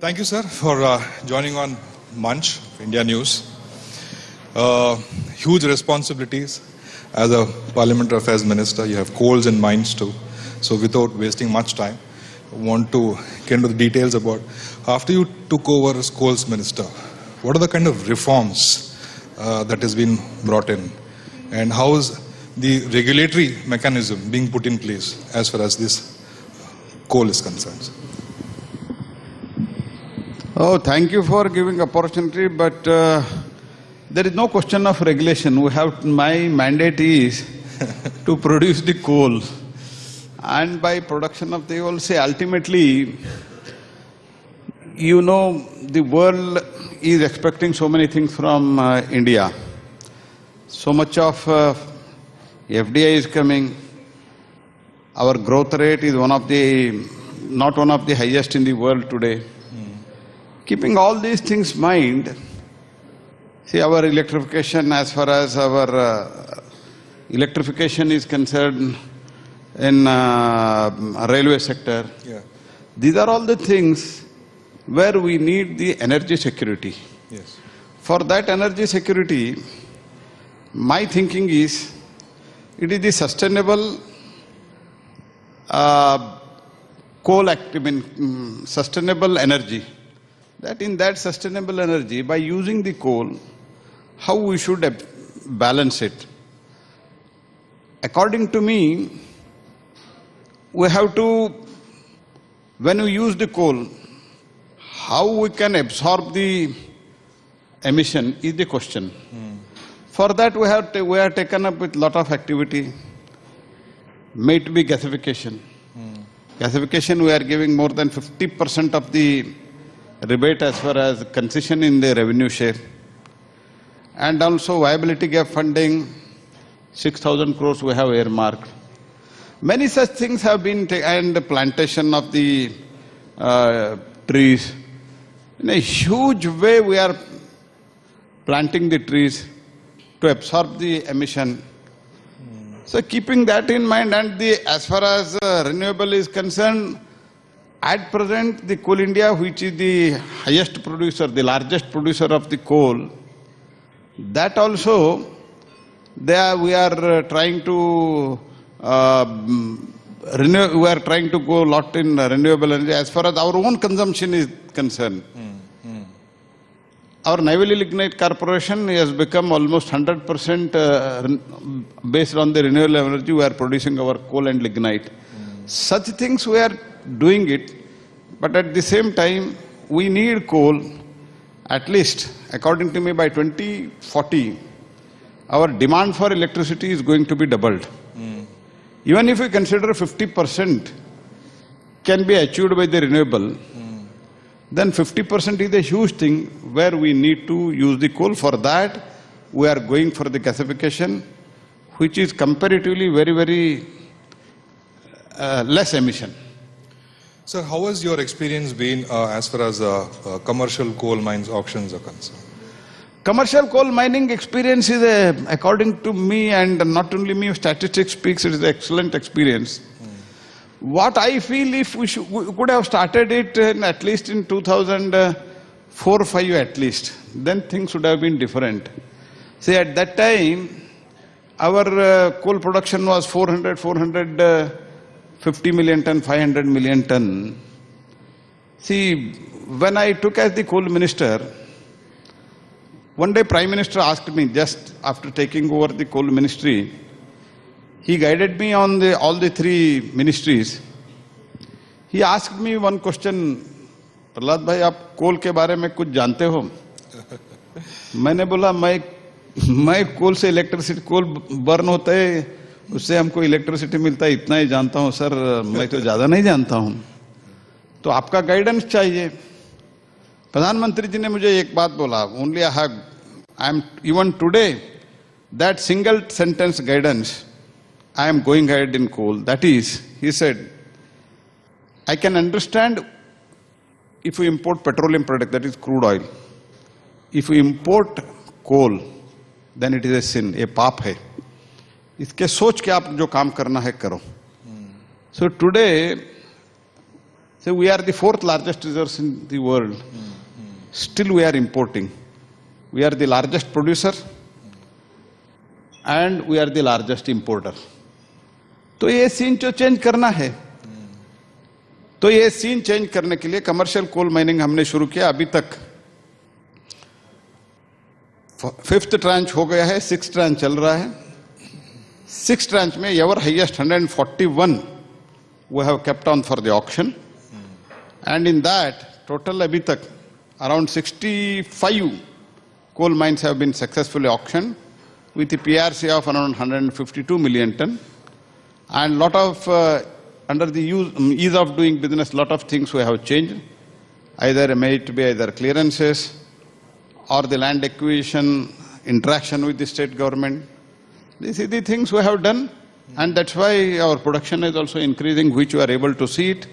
Thank you, sir, for joining on Munch, India News. Huge responsibilities as a Parliamentary Affairs Minister. You have coals and mines too. So without wasting much time, I want to get into the details about, after you took over as coals minister, what are the kind of reforms that has been brought in? And how is the regulatory mechanism being put in place as far as this coal is concerned? Oh, thank you for giving opportunity, but there is no question of regulation. My mandate is to produce the coal, and by production of the coal, say ultimately, you know, the world is expecting so many things from India. So much of FDI is coming. Our growth rate is not one of the highest in the world today. Keeping all these things in mind, see, our electrification, as far as our electrification is concerned in railway sector, these are all the things where we need the energy security. Yes. For that energy security, my thinking is, it is the sustainable sustainable energy. That in that sustainable energy, by using the coal, how we should balance it. According to me, we have to, when we use the coal, how we can absorb the emission is the question. For that we have taken up with lot of activity. May it be gasification. Gasification, we are giving more than 50% of the rebate as far as concession in the revenue share. And also viability gap funding, 6,000 crores we have earmarked. Many such things have been taken, and the plantation of the trees. In a huge way we are planting the trees to absorb the emission. So keeping that in mind, and as far as renewable is concerned, at present, the Coal India, which is the highest producer, the largest producer of the coal, that also we are trying to we are trying to go a lot in renewable energy as far as our own consumption is concerned. Our Naively Lignite Corporation has become almost 100% based on the renewable energy. We are producing our coal and lignite. Such things we are doing it, but at the same time, we need coal. At least, according to me, by 2040, our demand for electricity is going to be doubled. Even if we consider 50% can be achieved by the renewable, then 50% is a huge thing where we need to use the coal. For that, we are going for the gasification, which is comparatively very, very less emission. Sir, how has your experience been as far as commercial coal mines auctions are concerned? Commercial coal mining experience is, according to me, and not only me, statistics speaks, it is an excellent experience. What I feel, if we could have started it at least in 2004-05 at least, then things would have been different. See, at that time, our coal production was 450 million ton, 500 million ton. See, when I took as the coal minister, one day Prime Minister asked me, just after taking over the coal ministry, he guided me on all the three ministries. He asked me one question, Prahlad भाई आप कोल के बारे में कुछ जानते हो? मैंने बोला मैं कोल से इलेक्ट्रिसिटी, कोल बर्न होता है, उससे हमको इलेक्ट्रिसिटी मिलता है, इतना ही जानता हूँ सर, मैं तो ज्यादा नहीं जानता हूँ, तो आपका गाइडेंस चाहिए। प्रधानमंत्री जी ने मुझे एक बात बोला, only I am even today that single sentence guidance, I am going ahead in coal. That is, he said, I can understand if we import petroleum product, that is crude oil. If we import coal, then it is a sin, a पाप है. इसके सोच के आप जो काम करना है करो. So today, So we are the fourth largest resource in the world. Still we are importing. We are the largest producer and we are the largest importer. तो ये सीन जो चेंज करना है, तो ये सीन चेंज करने के लिए कमर्शियल कोल माइनिंग हमने शुरू किया. अभी तक 5th ट्रांच हो गया है, 6th ट्रांच चल रहा है. 6th ट्रांच में ever highest 141 we have kept on for the auction, and in that total अभी तक around 65 coal mines have been successfully auctioned with a PRC of around 152 million ton, and lot of under the ease of doing business, lot of things we have changed. Either may it be either clearances or the land acquisition, interaction with the state government. These are the things we have done, and that's why our production is also increasing, which you are able to see it.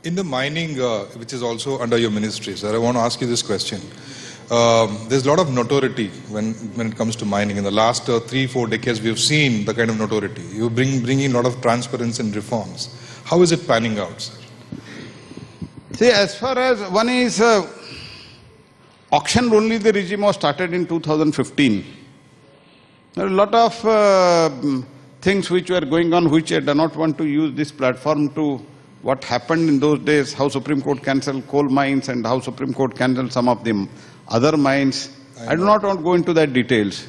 In the mining, which is also under your ministry, sir, I want to ask you this question. There's a lot of notoriety when it comes to mining. In the last 3-4 decades, we've seen the kind of notoriety. You bring in a lot of transparency and reforms. How is it panning out, sir? See, as far as one is auction, only the regime was started in 2015. There are a lot of things which were going on, which I do not want to use this platform to what happened in those days, how Supreme Court cancelled coal mines and how Supreme Court cancelled some of the other mines. I do not want to go into that details.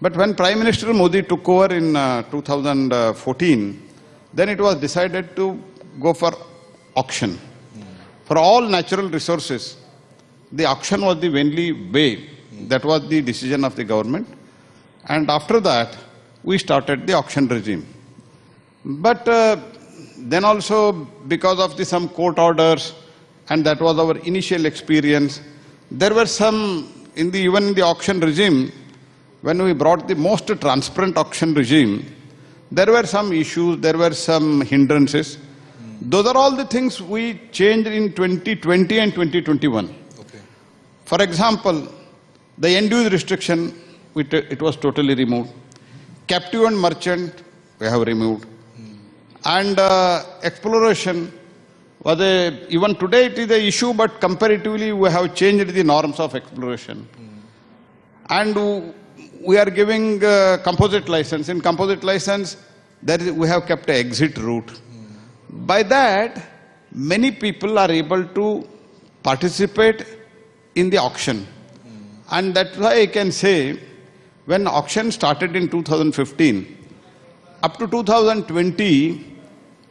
But when Prime Minister Modi took over in 2014, then it was decided to go for auction. For all natural resources, the auction was the only way. That was the decision of the government. And after that, we started the auction regime. But then also, because of some court orders, and that was our initial experience, there were some, even in the auction regime, when we brought the most transparent auction regime, there were some issues, there were some hindrances. Those are all the things we changed in 2020 and 2021. Okay. For example, the end-use restriction, it was totally removed. Captive and merchant, we have removed. And exploration was even today it is an issue, but comparatively we have changed the norms of exploration. And we are giving composite license. In composite license, we have kept an exit route. By that, many people are able to participate in the auction. And that's why I can say, when auction started in 2015, up to 2020,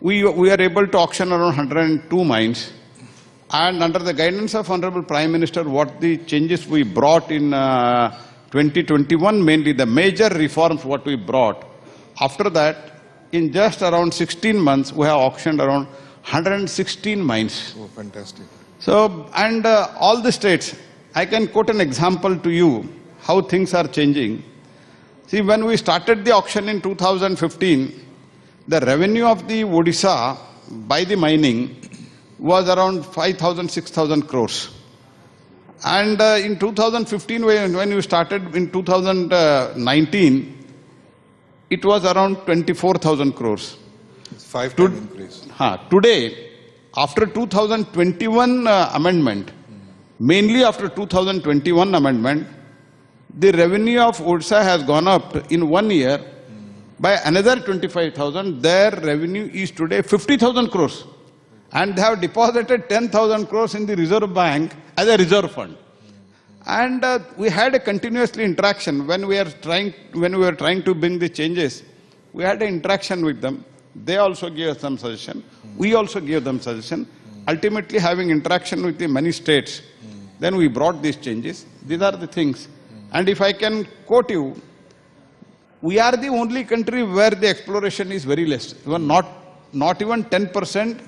we are able to auction around 102 mines. And under the guidance of Honorable Prime Minister, what the changes we brought in 2021, mainly the major reforms what we brought. After that, in just around 16 months, we have auctioned around 116 mines. Oh, fantastic. So, and all the states, I can quote an example to you, how things are changing. See, when we started the auction in 2015, the revenue of the Odisha by the mining was around 5,000, 6,000 crores. And in 2015, when we started in 2019, it was around 24,000 crores. It's 5-time increase. Today, after 2021 amendment, mainly after 2021 amendment, the revenue of Odisha has gone up in 1 year by another 25,000. Their revenue is today 50,000 crores. And they have deposited 10,000 crores in the Reserve Bank as a reserve fund. And we had a continuously interaction when we were trying to bring the changes. We had an interaction with them. They also gave us some suggestion. We also gave them suggestion. Ultimately, having interaction with the many states, then we brought these changes. These are the things. And if I can quote you, we are the only country where the exploration is very less. Even not even 10%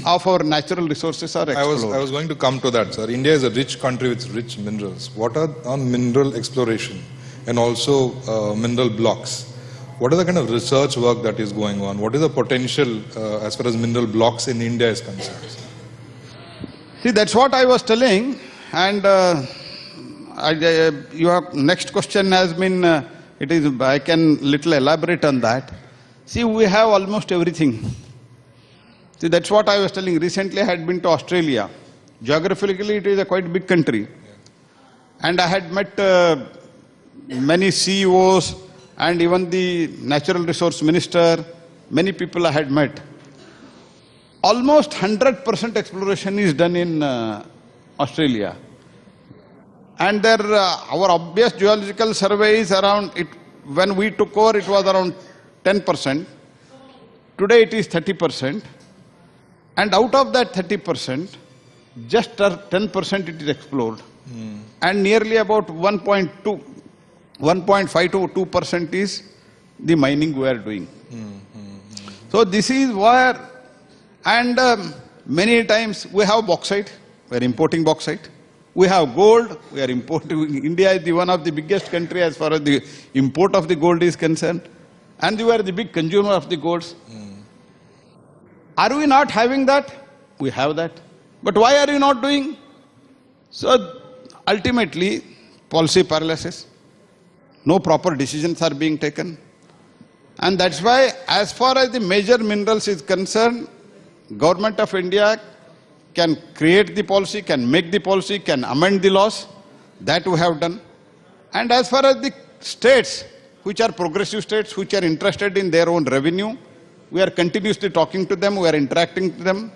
of our natural resources are explored. I was going to come to that, sir. India is a rich country with rich minerals. What are on mineral exploration and also mineral blocks? What is the kind of research work that is going on? What is the potential as far as mineral blocks in India is concerned? See, that's what I was telling. And your next question has been, I can little elaborate on that. See, we have almost everything. See, that's what I was telling. Recently, I had been to Australia. Geographically, it is a quite big country. And I had met many CEOs and even the natural resource minister, many people I had met. Almost 100% exploration is done in Australia. And there, our obvious geological survey is around, when we took over, it was around 10%. Today it is 30%. And out of that 30%, just 10% it is explored. And nearly about 1.5 to 2% is the mining we are doing. So this is where, and many times we have bauxite, we are importing bauxite. We have gold, we are importing. India is one of the biggest country as far as the import of the gold is concerned. And we are the big consumer of the golds. Are we not having that? We have that. But why are you not doing? So ultimately, policy paralysis. No proper decisions are being taken. And that's why, as far as the major minerals is concerned, Government of India can create the policy, can make the policy, can amend the laws. That we have done. And as far as the states, which are progressive states, which are interested in their own revenue, we are continuously talking to them, we are interacting with them.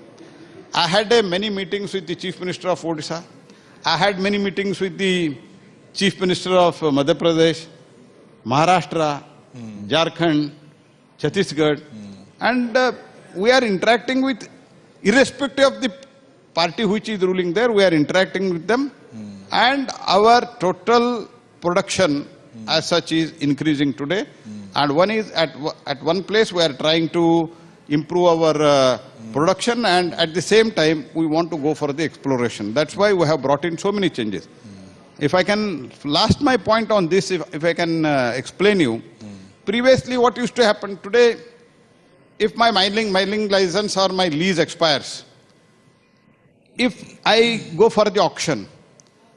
I had many meetings with the Chief Minister of Odisha. I had many meetings with the Chief Minister of Madhya Pradesh, Maharashtra, Jharkhand, Chhattisgarh. And we are interacting with, irrespective of the party which is ruling there, we are interacting with them. And our total production as such is increasing today. And one is at one place we are trying to improve our production, and at the same time we want to go for the exploration. That's why we have brought in so many changes. If I can, last my point on this, if I can explain you, previously what used to happen today, if my mining license or my lease expires, if I go for the auction,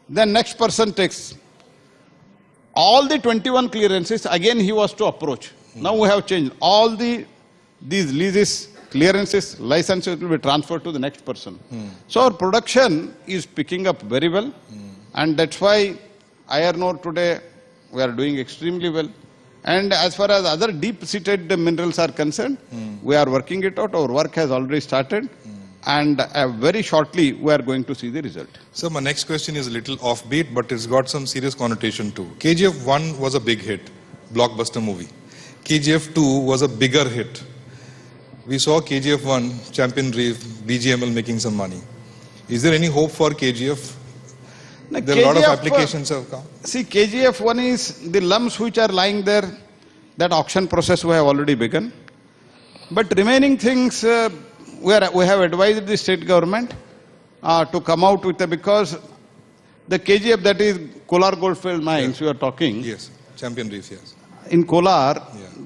then next person takes all the 21 clearances, again he was to approach. Now we have changed. All these leases, clearances, licenses will be transferred to the next person. So our production is picking up very well. And that's why iron ore today we are doing extremely well. And as far as other deep-seated minerals are concerned, we are working it out. Our work has already started. And very shortly, we are going to see the result. So my next question is a little offbeat, but it's got some serious connotation too. KGF 1 was a big hit, blockbuster movie. KGF 2 was a bigger hit. We saw KGF 1, Champion Reef, BGML making some money. Is there any hope for KGF? Now, There are a lot of applications have come. See, KGF 1 is the lumps which are lying there. That auction process we have already begun. But remaining things, we have advised the state government to come out with because the KGF, that is Kolar Goldfield Mines, we are talking. Yes, Champion Reef, yes. In Kolar,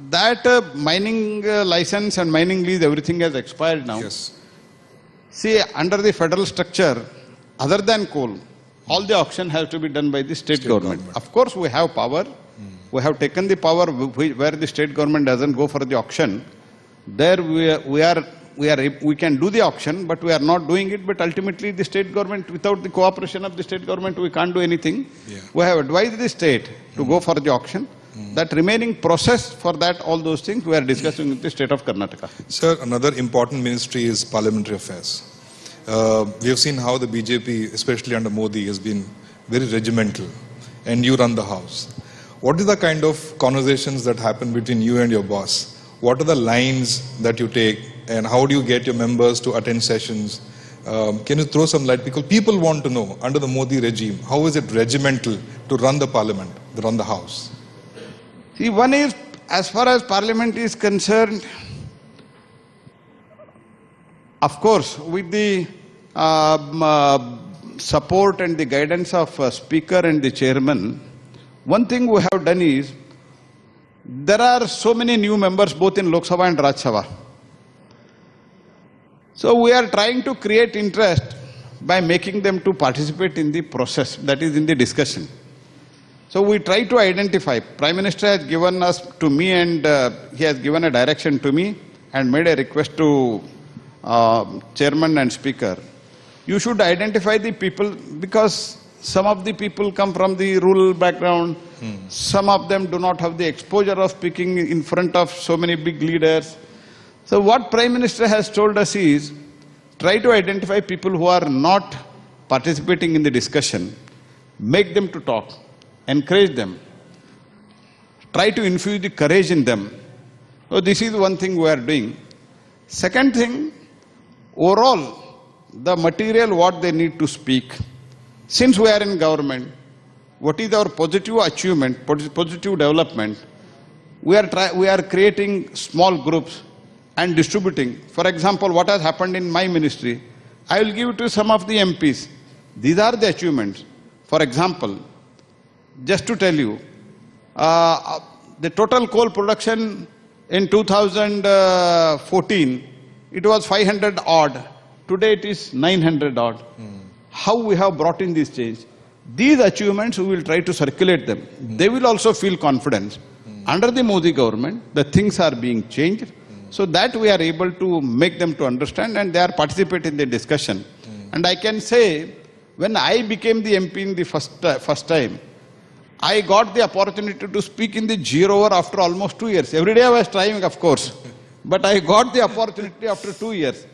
that mining license and mining lease, everything has expired now. Yes. See, under the federal structure, other than coal, all the auction has to be done by the state government. Of course, we have power. We have taken the power where the state government doesn't go for the auction. There we can do the auction, but we are not doing it. But ultimately, the state government, without the cooperation of the state government, we can't do anything. We have advised the state to go for the auction. That remaining process for that, all those things, we are discussing with the state of Karnataka. Sir, another important ministry is parliamentary affairs. We have seen how the BJP, especially under Modi, has been very regimental, and you run the house. What is the kind of conversations that happen between you and your boss? What are the lines that you take, and how do you get your members to attend sessions? Can you throw some light? Because people want to know, under the Modi regime, how is it regimental to run the parliament, to run the house? See, one is, as far as parliament is concerned, of course, with the support and the guidance of speaker and the chairman, one thing we have done is, there are so many new members both in Lok Sabha and Raj Sabha. So we are trying to create interest by making them to participate in the process, that is in the discussion. So we try to identify. Prime Minister has given us to me, and he has given a direction to me and made a request to chairman and speaker, you should identify the people, because some of the people come from the rural background, some of them do not have the exposure of speaking in front of so many big leaders. So what Prime Minister has told us is, try to identify people who are not participating in the discussion, make them to talk, encourage them, try to infuse the courage in them. So this is one thing we are doing. Second thing, overall, the material what they need to speak, since we are in government, what is our positive achievement, positive development, we are creating small groups and distributing. For example, what has happened in my ministry, I will give it to some of the MPs. These are the achievements. For example, just to tell you, the total coal production in 2014, it was 500 odd. Today it is 900 odd. How we have brought in this change? These achievements, we will try to circulate them. They will also feel confidence. Under the Modi government, the things are being changed, so that we are able to make them to understand, and they are participating in the discussion. And I can say, when I became the MP in the first time, I got the opportunity to speak in the 0 hour after almost 2 years. Every day I was trying, of course, but I got the opportunity after 2 years.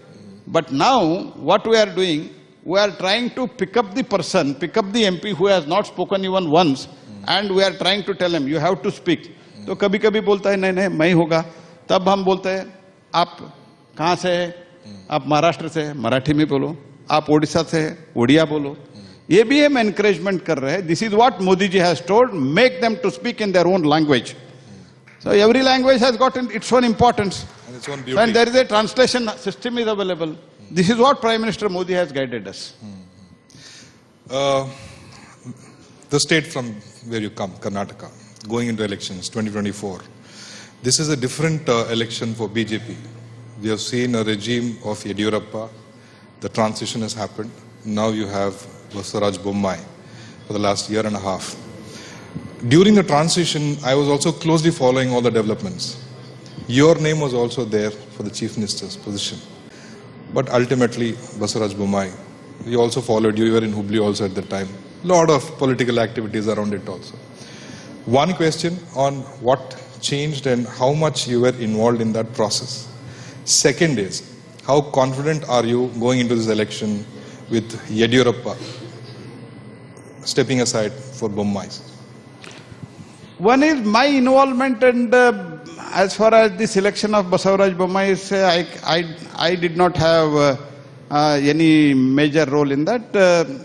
But now, what we are doing, we are trying to pick up the person, pick up the MP who has not spoken even once, and we are trying to tell him, you have to speak. तो कभी-कभी बोलता है, नहीं, मैं ही होगा. तब हम बोलते हैं, आप कहाँ से हैं? आप महाराष्ट्र से हैं, मराठी में बोलो. आप ओडिशा से हैं, ओडिया बोलो. ये भी हम encouragement कर रहे हैं. This is what Modi ji has told, make them to speak in their own language. So every language has got its own importance. And its own beauty. And there is a translation system is available. This is what Prime Minister Modi has guided us. The state from where you come, Karnataka, going into elections 2024, this is a different election for BJP. We have seen a regime of Yediyurappa. The transition has happened. Now you have Basaraj Bommai for the last year and a half. During the transition, I was also closely following all the developments. Your name was also there for the Chief Minister's position. But ultimately, Basaraj Bommai, we also followed you. You were in Hubli also at the time. A lot of political activities around it also. One question on what changed and how much you were involved in that process. Second is, how confident are you going into this election with Yediyurappa stepping aside for Bommai? One is my involvement, and as far as the selection of Basavaraj Bommai is, I did not have any major role in that.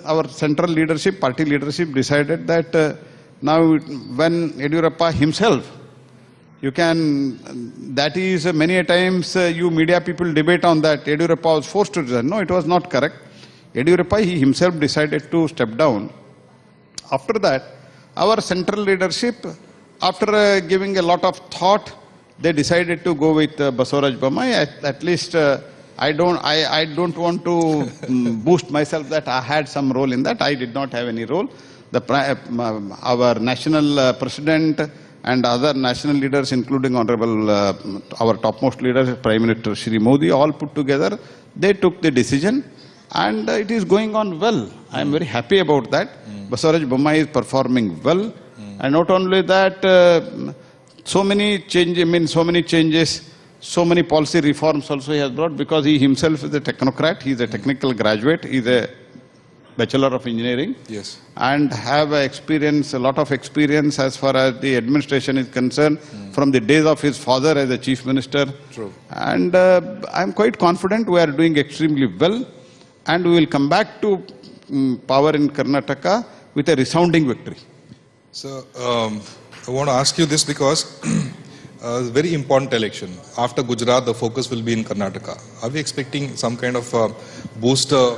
Our central leadership, party leadership decided that now when Yediyurappa himself, that is many a times you media people debate on that, Yediyurappa was forced to resign. No, it was not correct. Yediyurappa, he himself decided to step down. After that, our central leadership, after giving a lot of thought, they decided to go with Basavaraj Bommai. At least I don't want to boost myself that I had some role in that. I did not have any role. Our national president and other national leaders, including Honorable our topmost leader, Prime Minister Shri Modi, all put together, they took the decision, and it is going on well. I am very happy about that. Basavaraj Bommai is performing well, and not only that, so many changes, so many policy reforms also he has brought, because he himself is a technocrat, he is a technical graduate, he is a Bachelor of Engineering, yes, and have a lot of experience as far as the administration is concerned, from the days of his father as a Chief Minister. True. And I am quite confident we are doing extremely well, and we will come back to power in Karnataka with a resounding victory. So, I want to ask you this because a very important election. After Gujarat, the focus will be in Karnataka. Are we expecting some kind of booster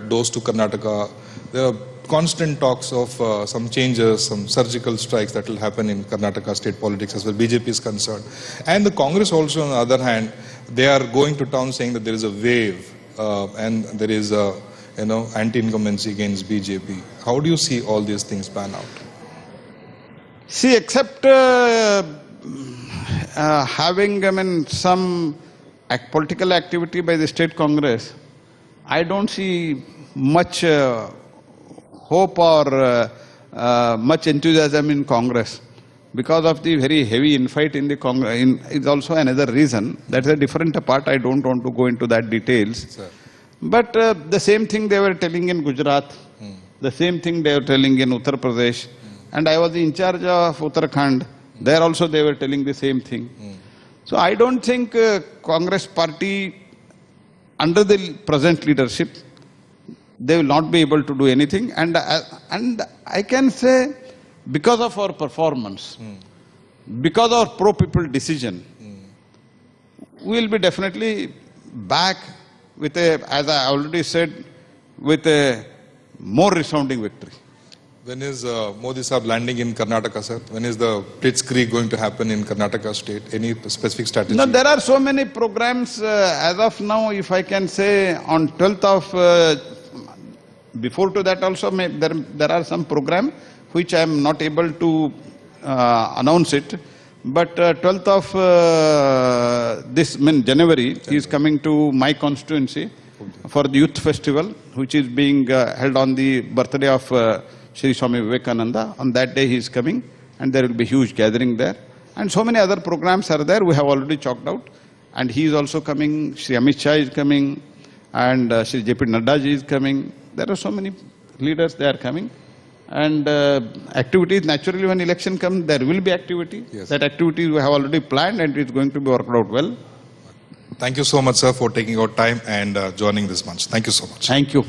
dose to Karnataka? There are constant talks of some changes, some surgical strikes that will happen in Karnataka state politics as well BJP is concerned. And the Congress also, on the other hand, they are going to town saying that there is a wave and there is a anti-incumbency against BJP. How do you see all these things pan out? See, except having some political activity by the state Congress, I don't see much hope or much enthusiasm in Congress. Because of the very heavy infight in the Congress, is also another reason. That's a different part. I don't want to go into that details. Sir. But the same thing they were telling in Gujarat, the same thing they were telling in Uttar Pradesh, and I was in charge of Uttarakhand. There also they were telling the same thing. So I don't think Congress party, under the present leadership, they will not be able to do anything. And I can say, because of our performance, because of our pro-people decision, we will be definitely back with a, as I already said, with a more resounding victory. When is Modi Saab landing in Karnataka, sir? When is the Blitzkrieg going to happen in Karnataka state? Any specific strategy? No, there are so many programs. As of now, if I can say, on 12th of, before to that also, there are some program which I am not able to announce it. But 12th of January, he is coming to my constituency for the youth festival, which is being held on the birthday of Shri Swami Vivekananda. On that day he is coming, and there will be huge gathering there. And so many other programs are there, we have already chalked out. And he is also coming, Shri Amit Shah is coming, and Shri J.P. Nadda ji is coming. There are so many leaders, they are coming. And activities, naturally when election comes, there will be activity. Yes. That activity we have already planned, and it's going to be worked out well. Thank you so much, sir, for taking out time and joining this month. Thank you so much. Thank you.